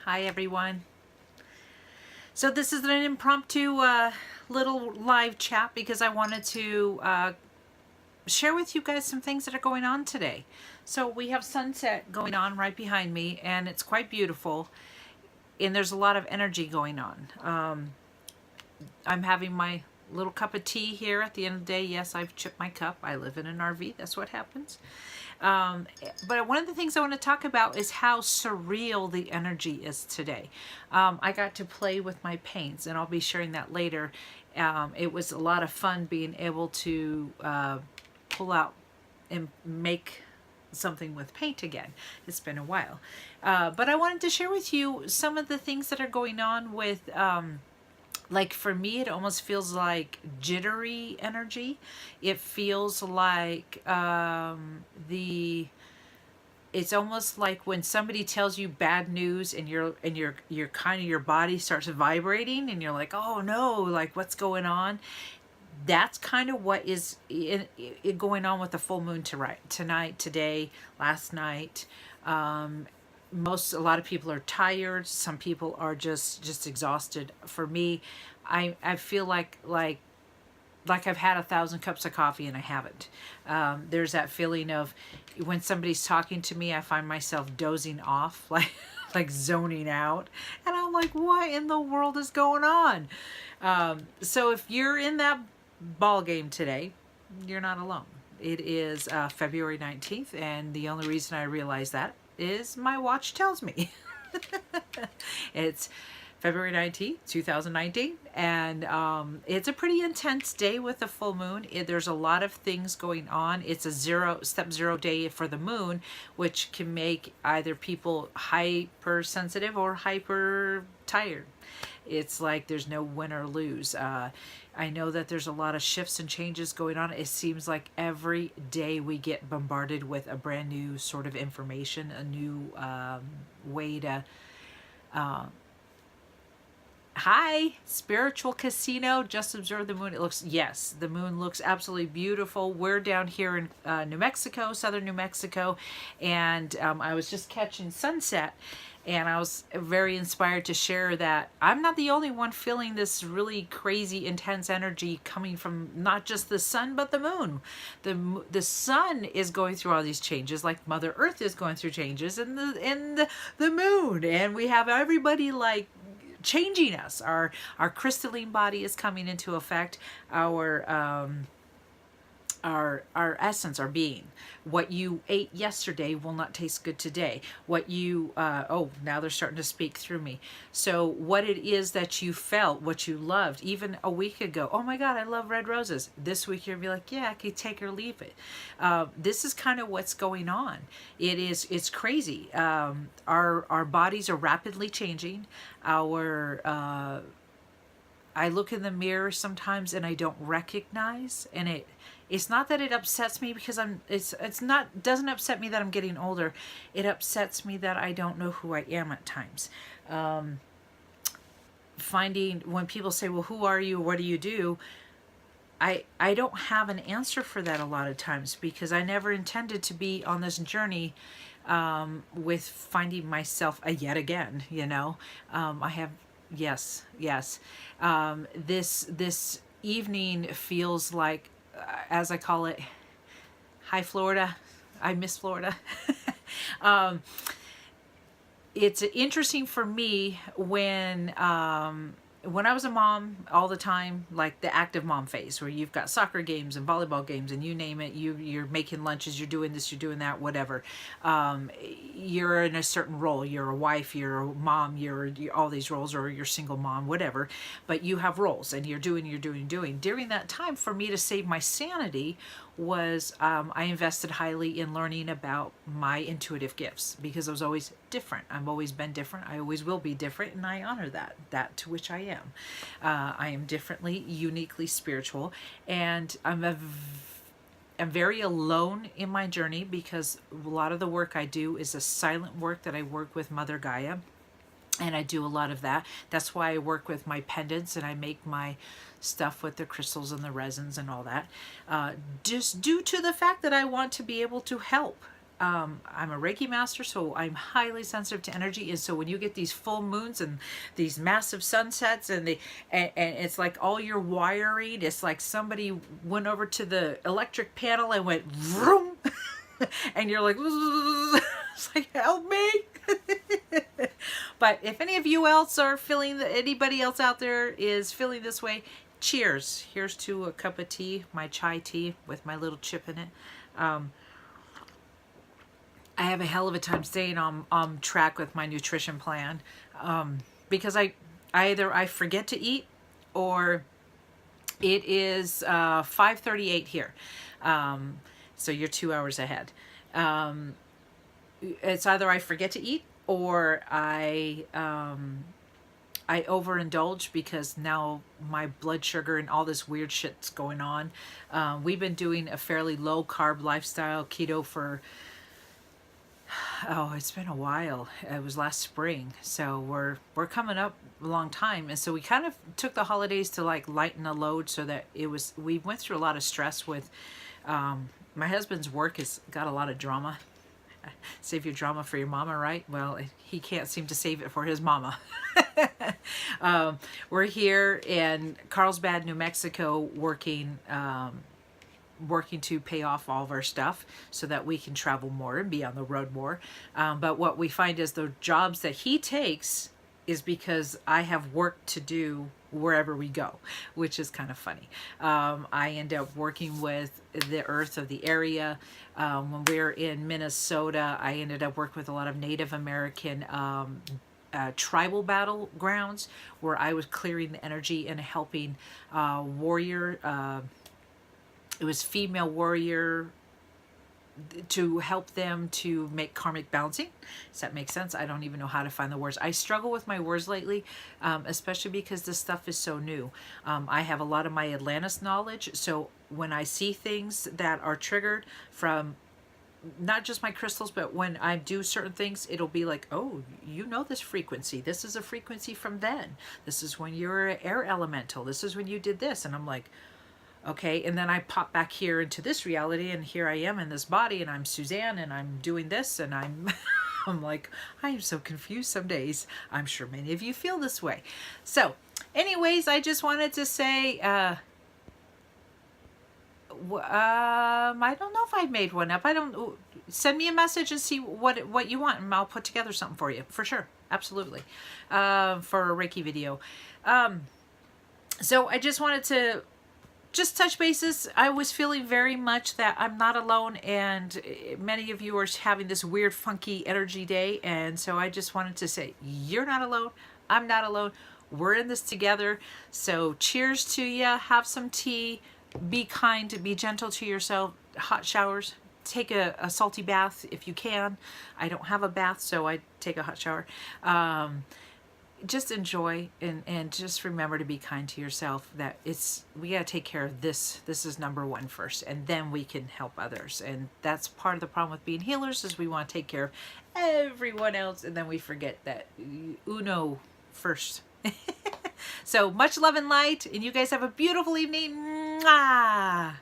Hi everyone. So this is an impromptu little live chat because I wanted to share with you guys some things that are going on today. So we have sunset going on right behind me and it's quite beautiful and there's a lot of energy going on. I'm having my little cup of tea here at the end of the day. Yes, I've chipped my cup. I live in an RV. That's what happens. But one of the things I want to talk about is how surreal the energy is today. I got to play with my paints, and I'll be sharing that later. It was a lot of fun being able to pull out and make something with paint again. It's been a while. But I wanted to share with you some of the things that are going on with like for me, it almost feels like jittery energy. It feels like it's almost like when somebody tells you bad news and you're kind of, your body starts vibrating and you're like, oh no, like what's going on? That's kind of what is going on with the full moon tonight, today, last night. A lot of people are tired. Some people are just exhausted. For me, I feel like I've had 1,000 cups of coffee and I haven't. There's that feeling of when somebody's talking to me, I find myself dozing off, like zoning out, and I'm like, what in the world is going on? So if you're in that ball game today, you're not alone. It is February 19th, and the only reason I realize that is my watch tells me. It's February 19th, 2019, and it's a pretty intense day with the full moon. There's a lot of things going on. It's a step zero day for the moon, which can make either people hypersensitive or hyper tired. It's like there's no win or lose. I know that there's a lot of shifts and changes going on. It seems like every day we get bombarded with a brand new sort of information, a new way to... Hi, spiritual casino. Just observe the moon. It looks, yes, the moon looks absolutely beautiful. We're down here in New Mexico, southern New Mexico, and I was just catching sunset. And I was very inspired to share that I'm not the only one feeling this really crazy, intense energy coming from not just the sun, but the moon. The sun is going through all these changes, like Mother Earth is going through changes, and the moon. And we have everybody like changing us. Our crystalline body is coming into effect. Our essence, our being. What you ate yesterday will not taste good today. What you, oh, now they're starting to speak through me. So what it is that you felt, what you loved, even a week ago, oh my God, I love red roses. This week you'll be like, yeah, I could take or leave it. This is kind of what's going on. It's crazy. Our bodies are rapidly changing. I look in the mirror sometimes and I don't recognize, and it's not that it upsets me because doesn't upset me that I'm getting older. It upsets me that I don't know who I am at times. Finding when people say, well, who are you? What do you do? I don't have an answer for that a lot of times because I never intended to be on this journey with finding myself yet again, you know. I have, yes. This evening feels like, as I call it, hi Florida. I miss Florida. It's interesting for me when I was a mom all the time, like the active mom phase where you've got soccer games and volleyball games and you name it, you're making lunches, you're doing this, you're doing that, whatever. You're in a certain role. You're a wife, you're a mom, you're all these roles, or you're single mom, whatever. But you have roles and you're doing. During that time, for me to save my sanity was I invested highly in learning about my intuitive gifts because I was always different. I've always been different. I always will be different, and I honor that to which I am. I am differently, uniquely spiritual, and I'm very alone in my journey because a lot of the work I do is a silent work that I work with Mother Gaia. And I do a lot of that. That's why I work with my pendants and I make my stuff with the crystals and the resins and all that. Just due to the fact that I want to be able to help. I'm a Reiki master, so I'm highly sensitive to energy. And so when you get these full moons and these massive sunsets and it's like all your wiring, it's like somebody went over to the electric panel and went vroom. And you're like, it's like, help me. But if any of you else are feeling that, anybody else out there is feeling this way, cheers. Here's to a cup of tea, my chai tea with my little chip in it. I have a hell of a time staying on track with my nutrition plan, because I either I forget to eat, or it is 5:38 here. So you're 2 hours ahead. It's either I forget to eat, or I overindulge because now my blood sugar and all this weird shit's going on. We've been doing a fairly low carb lifestyle, keto, for it's been a while. It was last spring, so we're coming up a long time. And so we kind of took the holidays to like lighten the load, so that we went through a lot of stress with my husband's work has got a lot of drama. Save your drama for your mama, right? Well, he can't seem to save it for his mama. We're here in Carlsbad, New Mexico, working to pay off all of our stuff so that we can travel more and be on the road more. But what we find is the jobs that he takes is because I have work to do wherever we go, which is kind of funny. I end up working with the earth of the area. When we were in Minnesota, I ended up working with a lot of Native American tribal battlegrounds, where I was clearing the energy and helping warrior, it was female warrior, to help them to make karmic balancing. Does that make sense? I don't even know how to find the words. I struggle with my words lately, especially because this stuff is so new. I have a lot of my Atlantis knowledge, so when I see things that are triggered from not just my crystals, but when I do certain things, it'll be like, oh, you know this frequency. This is a frequency from then. This is when you're an air elemental. This is when you did this. And I'm like, okay, and then I pop back here into this reality, and here I am in this body, and I'm Suzanne, and I'm doing this, and I'm I'm like, I am so confused some days. I'm sure many of you feel this way. So anyways, I just wanted to say, I don't know if I made one up. Send me a message and see what you want, and I'll put together something for you, for sure. Absolutely. For a Reiki video. So I just wanted to just touch bases. I was feeling very much that I'm not alone, and many of you are having this weird funky energy day, and so I just wanted to say, you're not alone, I'm not alone, we're in this together. So cheers to you. Have some tea, be kind, be gentle to yourself. Hot showers, take a salty bath if you can. I don't have a bath, so I take a hot shower. Just enjoy, and just remember to be kind to yourself. That we got to take care of this. This is number one first, and then we can help others. And that's part of the problem with being healers, is we want to take care of everyone else, and then we forget that uno first. So much love and light, and you guys have a beautiful evening. Mwah!